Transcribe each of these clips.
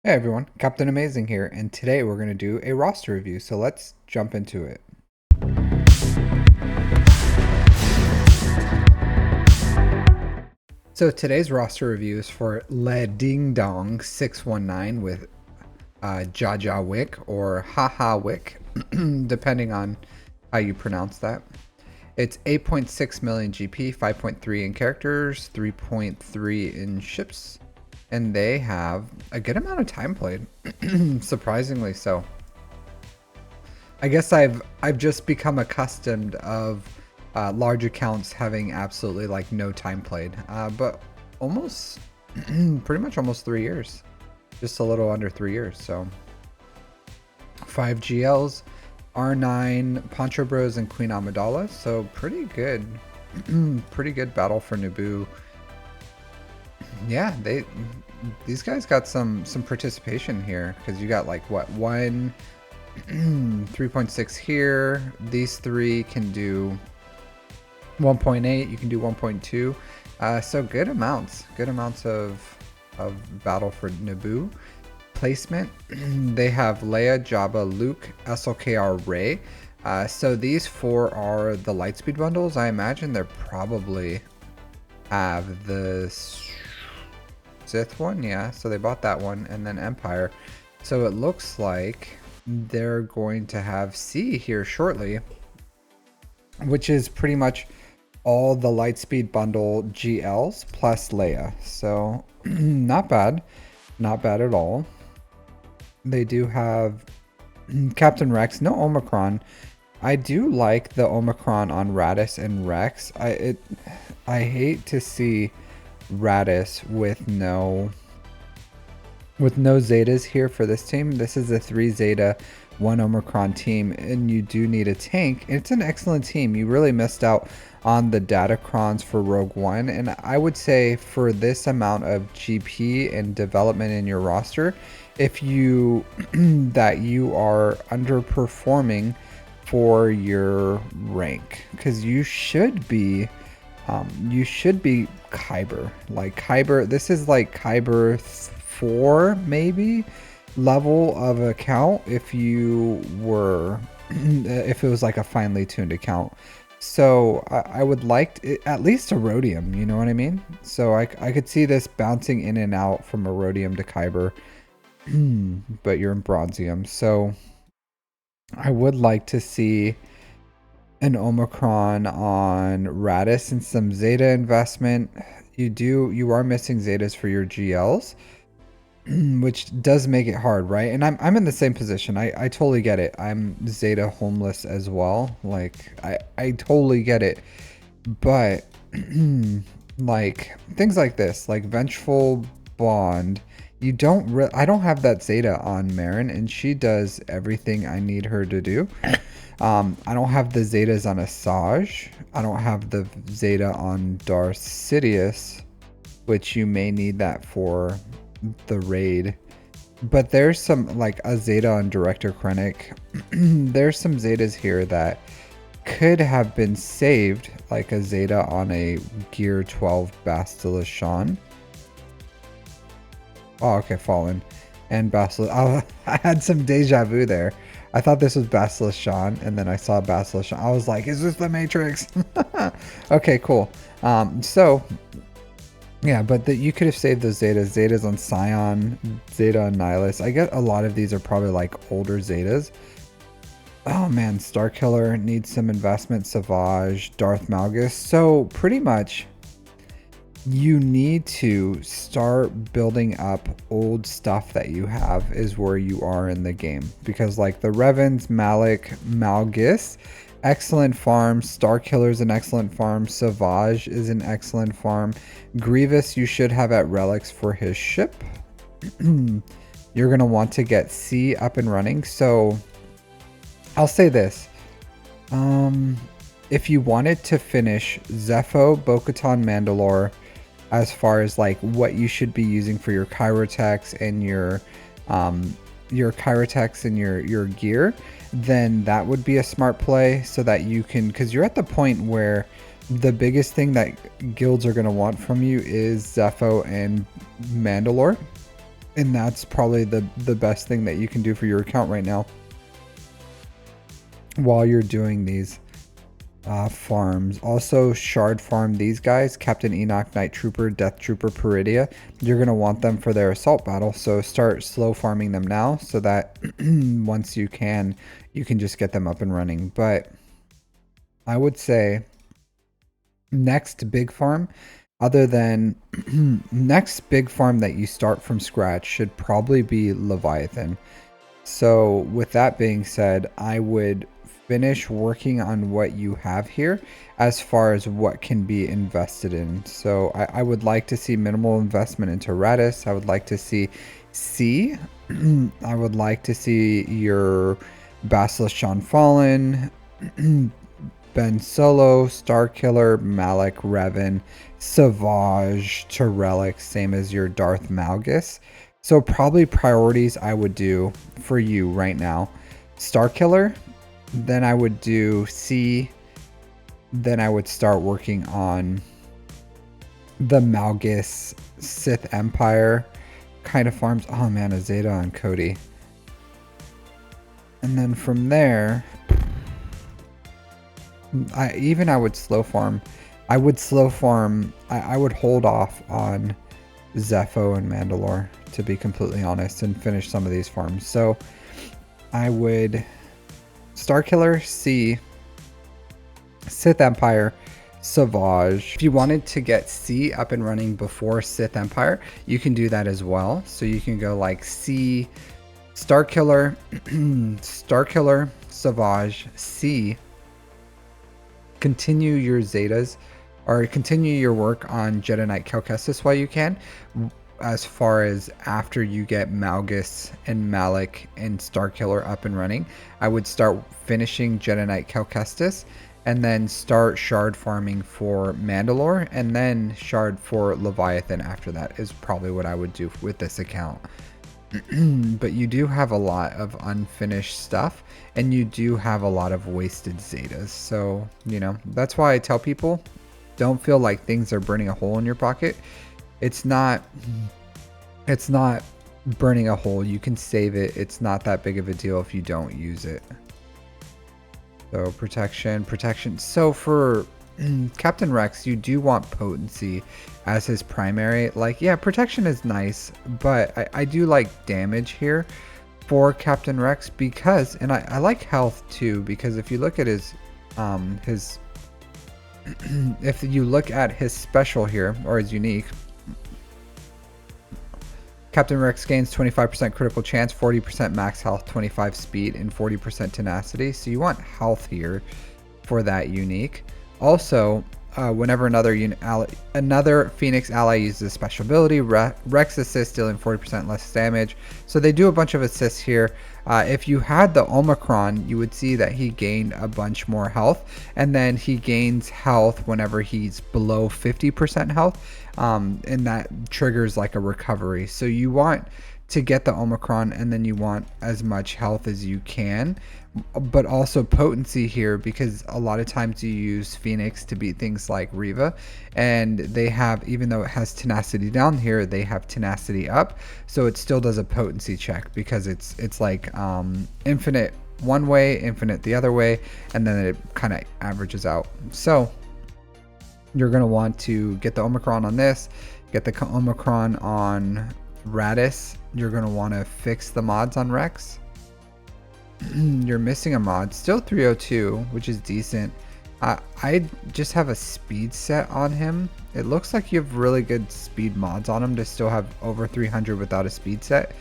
Hey everyone, Captain Amazing here, and today we're going to do a roster review, so let's jump into it. So today's roster review is for Le Ding Dong 619 with Jaja Wick or Haha Wick, depending on how you pronounce that. It's 8.6 million GP, 5.3 in characters, 3.3 in ships, and they have a good amount of time played, surprisingly so. I guess I've just become accustomed of large accounts having absolutely like no time played, but almost pretty much almost 3 years, just a little under 3 years. So 5 GLs, R9, Poncho Bros, and Queen Amidala. So pretty good, pretty good battle for Naboo. Yeah, these guys got some participation here because you got like what 3.6 here. These three can do 1.8. You can do 1.2. So good amounts of battle for Naboo. Placement. They have Leia, Jabba, Luke, SLKR, Rey. So these four are the Lightspeed bundles. I imagine they're probably have the Sith one, yeah. So they bought that one, and then Empire. So it looks like they're going to have C here shortly, which is pretty much all the Lightspeed bundle GLs plus Leia. So not bad at all. They do have Captain Rex, no Omicron. I do like the Omicron on Radis and Rex. I hate to see Radis with no Zetas here for this team. This is a 3 Zeta, 1 Omicron team, and you do need a tank. It's an excellent team. You really missed out on the Datacrons for Rogue One, and I would say for this amount of GP and development in your roster, if you that you are underperforming for your rank, because you should be Kyber. Like Kyber, this is like Kyber 4 maybe level of account if you were if it was like a finely tuned account. So I would like at least a rhodium, you know what I mean? So I could see this bouncing in and out from a rhodium to Kyber, but you're in bronzium. So I would like to see an Omicron on Radis and some Zeta investment. You are missing Zetas for your GLs, which does make it hard, right? And I'm in the same position. I totally get it. I'm Zeta homeless as well. Like I totally get it. But like things like this, like Vengeful Bond, I don't have that Zeta on Marin, and she does everything I need her to do. I don't have the Zetas on Asajj. I don't have the Zeta on Darth Sidious, which you may need that for the raid. But there's some like a Zeta on Director Krennic. There's some Zetas here that could have been saved, like a Zeta on a Gear 12 Basilisk Shan. Oh, okay, Fallen. And Basilisk. Oh, I had some deja vu there. I thought this was Basilisk Shan, and then I saw Basilisk Shan. I was like, is this the Matrix? Okay, cool. So, yeah, but you could have saved those Zetas. Zetas on Scion, Zeta on Nihilus. I get a lot of these are probably like older Zetas. Oh man, Starkiller needs some investment. Savage, Darth Malgus. So pretty much you need to start building up old stuff that you have is where you are in the game, because like the Revans, Malik, Malgus, excellent farm. Starkiller is an excellent farm. Savage is an excellent farm. Grievous you should have at relics for his ship. You're gonna want to get C up and running. So I'll say this, if you wanted to finish Zepho, Bo-Katan, Mandalore, as far as like what you should be using for your Kyrotex and your Kyrotex and your gear, then that would be a smart play, so that you can, because you're at the point where the biggest thing that guilds are going to want from you is Zepho and Mandalore. And that's probably the best thing that you can do for your account right now while you're doing these farms. Also, shard farm these guys: Captain Enoch, Night Trooper, Death Trooper, Peridia. You're going to want them for their assault battle, so start slow farming them now so that once you can just get them up and running. But I would say next big farm, other than next big farm that you start from scratch, should probably be Leviathan. So with that being said, I would finish working on what you have here as far as what can be invested in. So I would like to see minimal investment into Radis. I would like to see C. I would like to see your Basilisk Sean Fallen, Ben Solo, Star Killer, Malik, Revan, Savage to Relic, same as your Darth Malgus. So probably priorities I would do for you right now: Star Killer, then I would do C, then I would start working on the Malgus Sith Empire kind of farms. Oh man, a Zeta on Cody. And then from there, I would slow farm. I would hold off on Zepho and Mandalore, to be completely honest, and finish some of these farms. So I would Star Killer, C, Sith Empire, Savage. If you wanted to get C up and running before Sith Empire, you can do that as well. So you can go like C, Star Killer, Star Killer, Savage, C. Continue your Zetas, or continue your work on Jedi Knight Cal Kestis while you can, as far as after you get Malgus and Malik and Star Killer up and running. I would start finishing Jedi Knight Cal Kestis, and then start shard farming for Mandalore, and then shard for Leviathan after that is probably what I would do with this account. But you do have a lot of unfinished stuff, and you do have a lot of wasted Zetas. So, you know, that's why I tell people, don't feel like things are burning a hole in your pocket. It's not burning a hole. You can save it. It's not that big of a deal if you don't use it. So protection. So for Captain Rex, you do want potency as his primary. Like, yeah, protection is nice, but I do like damage here for Captain Rex, because, and I like health too, because if you look at his if you look at his special here, or his unique, Captain Rex gains 25% critical chance, 40% max health, 25 speed, and 40% tenacity. So you want health here for that unique. Also, whenever another Phoenix ally uses a special ability, Rex assists, dealing 40% less damage. So they do a bunch of assists here. If you had the Omicron, you would see that he gained a bunch more health, and then he gains health whenever he's below 50% health, and that triggers like a recovery. So you want to get the Omicron, and then you want as much health as you can, but also potency here, because a lot of times you use Phoenix to beat things like Reva, and they have, even though it has tenacity down here, they have tenacity up, so it still does a potency check, because it's like infinite one way, infinite the other way, and then it kind of averages out. So you're going to want to get the Omicron on this, get the Omicron on Radis. You're going to want to fix the mods on Rex. You're missing a mod, still 302, which is decent. I just have a speed set on him. It looks like you have really good speed mods on him to still have over 300 without a speed set.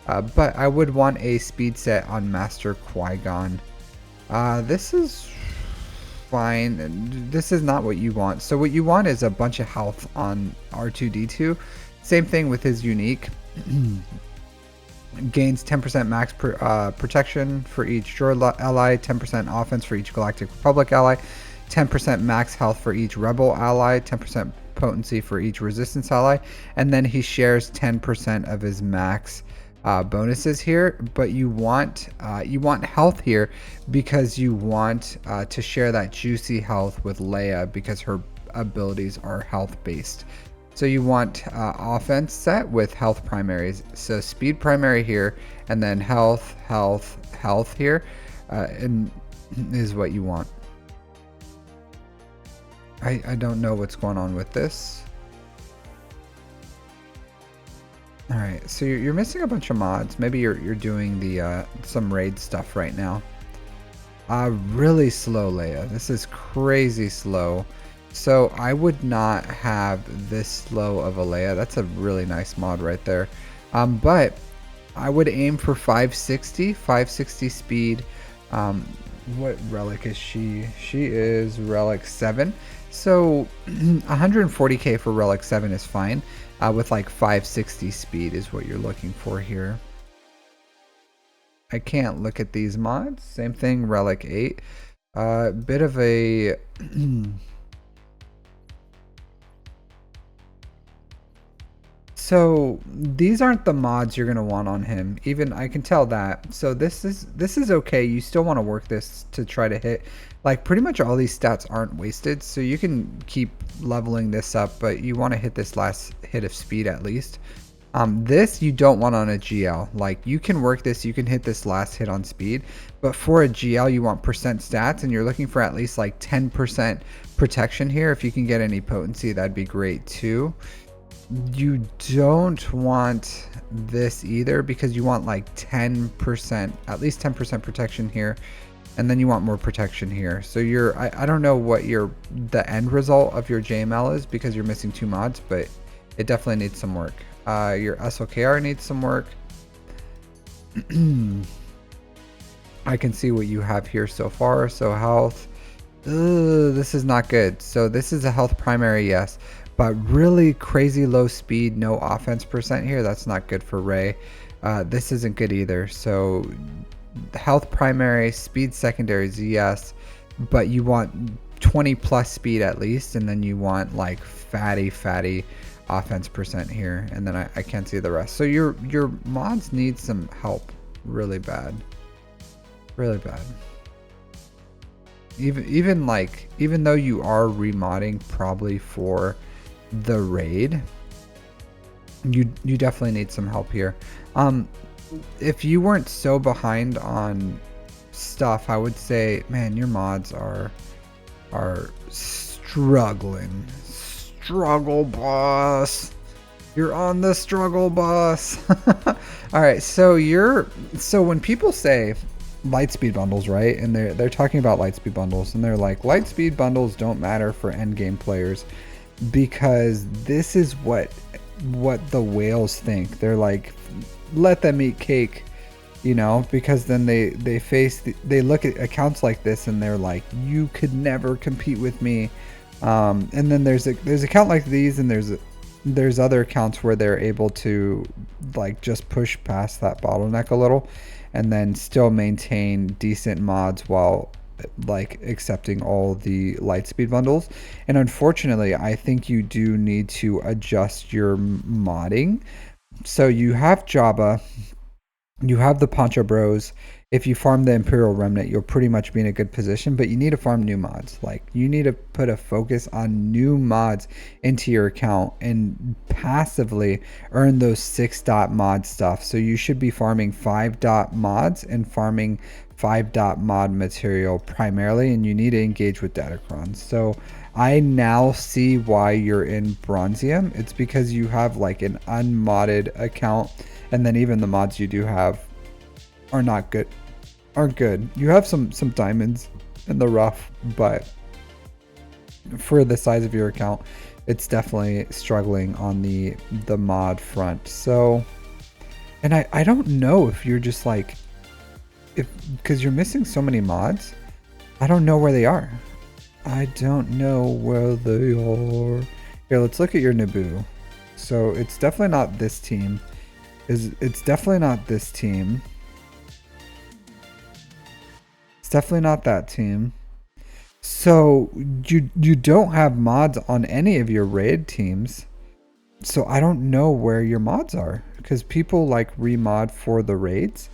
But I would want a speed set on Master Qui-Gon. This is fine. This is not what you want. So what you want is a bunch of health on R2-D2. Same thing with his unique. Gains 10% max protection for each droid ally, 10% offense for each Galactic Republic ally, 10% max health for each Rebel ally, 10% potency for each Resistance ally, and then he shares 10% of his max bonuses here. But you want health here, because you want to share that juicy health with Leia, because her abilities are health based. So you want offense set with health primaries. So speed primary here, and then health, health, health here, and is what you want. I don't know what's going on with this. All right, so you're missing a bunch of mods. Maybe you're doing the some raid stuff right now. Really slow, Leia. This is crazy slow. So I would not have this slow of a Leia. That's a really nice mod right there. But I would aim for 560 speed. What relic is she? She is relic 7. So 140k for relic 7 is fine. With like 560 speed is what you're looking for here. I can't look at these mods. Same thing, relic 8. Bit of a So these aren't the mods you're gonna want on him. Even I can tell that. So this is okay. You still want to work this to try to hit. Like pretty much all these stats aren't wasted, so you can keep leveling this up, but you want to hit this last hit of speed at least. This you don't want on a GL. Like you can work this, you can hit this last hit on speed, but for a GL you want percent stats, and you're looking for at least like 10% protection here. If you can get any potency, that'd be great too. You don't want this either because you want like 10%, at least 10% protection here, and then you want more protection here. So you're I don't know what the end result of your JML is because you're missing 2 mods, but it definitely needs some work. Your SLKR needs some work. I can see what you have here so far. So health, this is not good. So this is a health primary, yes, but really crazy low speed, no offense percent here. That's not good for Ray. This isn't good either. So health primary, speed secondaries, yes, but you want 20 plus speed at least, and then you want like fatty offense percent here, and then I can't see the rest. So your mods need some help really bad. Even though you are remodding probably for the raid, you definitely need some help here. If you weren't so behind on stuff, I would say, man, your mods are struggling. Struggle bus. You're on the struggle bus. All right, so when people say light speed bundles, right? And they're talking about light speed bundles, and they're like, light speed bundles don't matter for end game players because this is what the whales think. They're like, let them eat cake, you know, because then they look at accounts like this and they're like, you could never compete with me. And then there's account like these, and there's other accounts where they're able to like just push past that bottleneck a little and then still maintain decent mods while like accepting all the light speed bundles. And unfortunately, I think you do need to adjust your modding. So you have Jabba, you have the Poncho Bros. If you farm the Imperial Remnant, you'll pretty much be in a good position, but you need to farm new mods. Like you need to put a focus on new mods into your account and passively earn those 6 mod stuff. So you should be farming 5 mods and farming 5 mod material primarily, and you need to engage with Datacrons. So I now see why you're in Bronzium. It's because you have like an unmodded account, and then even the mods you do have aren't good. You have some diamonds in the rough, but for the size of your account, it's definitely struggling on the mod front. So, and I don't know if you're just like, because you're missing so many mods, I don't know where they are. I don't know where they are. Here, let's look at your Naboo. So it's definitely not this team. It's definitely not this team. It's definitely not that team. So you don't have mods on any of your raid teams. So I don't know where your mods are, because people like remod for the raids,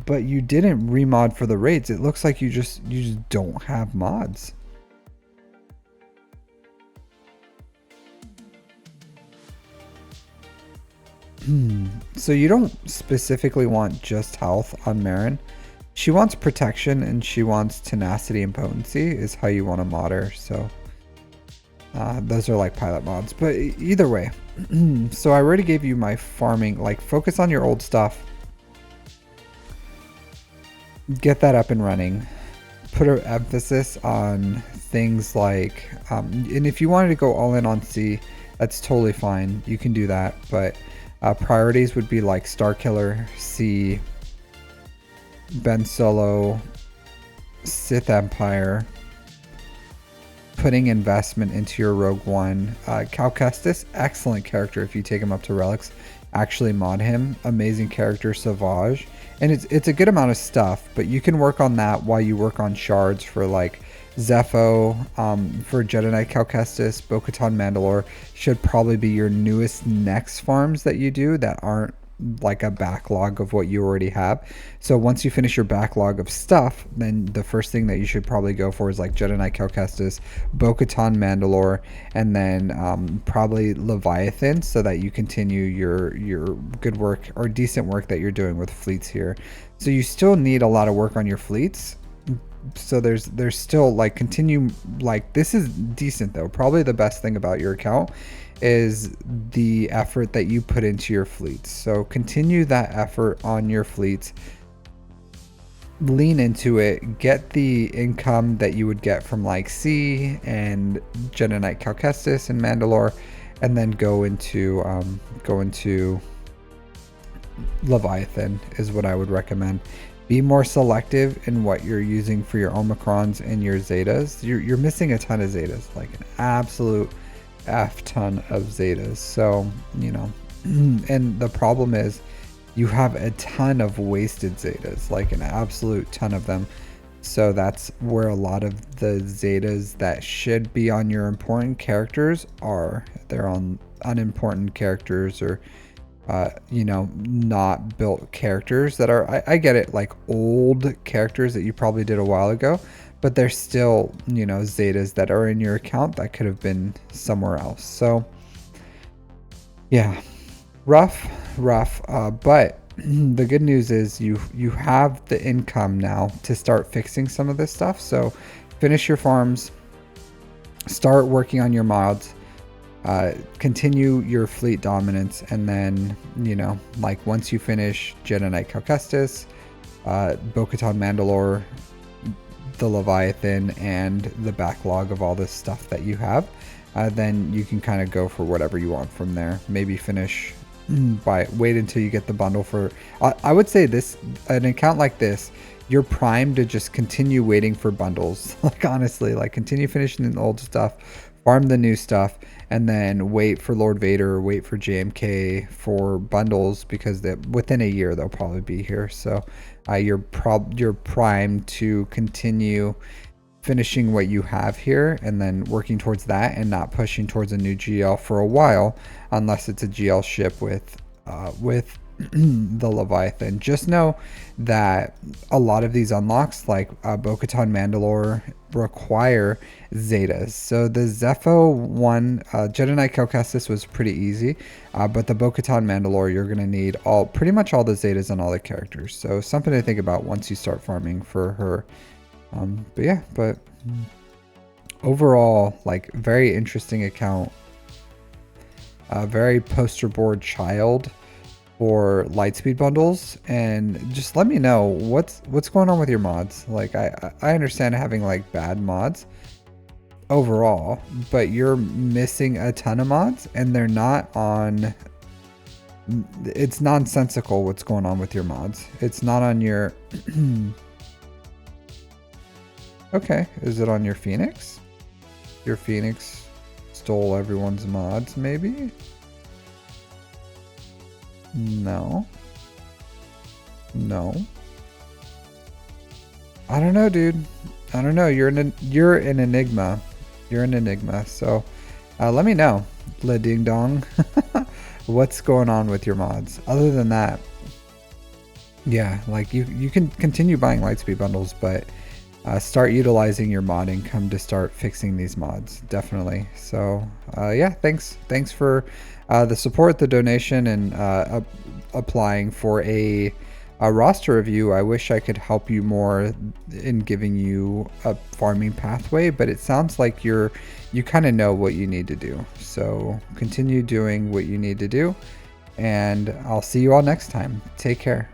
but you didn't remod for the raids. It looks like you just don't have mods. So you don't specifically want just health on Marin. She wants protection and she wants tenacity and potency is how you want to mod her. So those are like pilot mods, but either way. So I already gave you my farming, like focus on your old stuff. Get that up and running. Put an emphasis on things like, and if you wanted to go all in on C, that's totally fine. You can do that, but priorities would be like Star Killer, C, Ben Solo, Sith Empire, putting investment into your Rogue One. Cal Kestis, excellent character if you take him up to Relics. Actually mod him, amazing character, Sauvage. And it's a good amount of stuff, but you can work on that while you work on shards for like Zepho, for Jedi Knight Cal Kestis, Bo-Katan Mandalore should probably be your newest next farms that you do that aren't like a backlog of what you already have. So once you finish your backlog of stuff, then the first thing that you should probably go for is like Jedi Knight Cal Kestis, Bo-Katan Mandalore, and then probably Leviathan, so that you continue your good work or decent work that you're doing with fleets here. So you still need a lot of work on your fleets. So there's still like continue, like this is decent though. Probably the best thing about your account is the effort that you put into your fleets. So continue that effort on your fleets, lean into it, get the income that you would get from like C and Jedi Knight Cal Kestis and Mandalore, and then go into Leviathan is what I would recommend. Be more selective in what you're using for your Omicrons and your Zetas. You're missing a ton of Zetas, like an absolute F ton of Zetas. So, you know, and the problem is you have a ton of wasted Zetas, like an absolute ton of them. So that's where a lot of the Zetas that should be on your important characters are. They're on unimportant characters or you know, not built characters that are, I get it, like old characters that you probably did a while ago, but they're still, you know, Zetas that are in your account that could have been somewhere else. So yeah, rough, but the good news is you have the income now to start fixing some of this stuff. So finish your farms, start working on your mods, continue your fleet dominance, and then, you know, like once you finish Jedi Knight Cal Kestis, Bo-Katan Mandalore, the Leviathan, and the backlog of all this stuff that you have, then you can kind of go for whatever you want from there. Maybe finish by wait until you get the bundle for I would say this, an account like this, you're primed to just continue waiting for bundles. Like honestly, like continue finishing the old stuff, farm the new stuff, and then wait for Lord Vader, wait for JMK for bundles, because within a year they'll probably be here. So you're primed to continue finishing what you have here and then working towards that and not pushing towards a new GL for a while, unless it's a GL ship with the Leviathan. Just know that a lot of these unlocks, like Bo-Katan Mandalore, require Zetas. So the Zepho one, Jedi Knight Cal Kestis was pretty easy, but the Bo-Katan Mandalore, you're gonna need pretty much all the Zetas on all the characters. So something to think about once you start farming for her. But yeah, but overall, like very interesting account, very poster board child for Lightspeed bundles. And just let me know what's going on with your mods. Like I understand having like bad mods overall, but you're missing a ton of mods and they're not on. It's nonsensical what's going on with your mods. It's not on your okay, is it on your Phoenix? Your Phoenix stole everyone's mods, maybe? No. I don't know, dude. I don't know. You're an enigma. You're an enigma. So let me know, La Ding Dong, what's going on with your mods. Other than that, yeah, like you can continue buying Lightspeed bundles, but start utilizing your mod income to start fixing these mods. Definitely. So yeah, thanks for the support, the donation, and applying for a roster review. I wish I could help you more in giving you a farming pathway, but it sounds like you kind of know what you need to do. So continue doing what you need to do, and I'll see you all next time. Take care.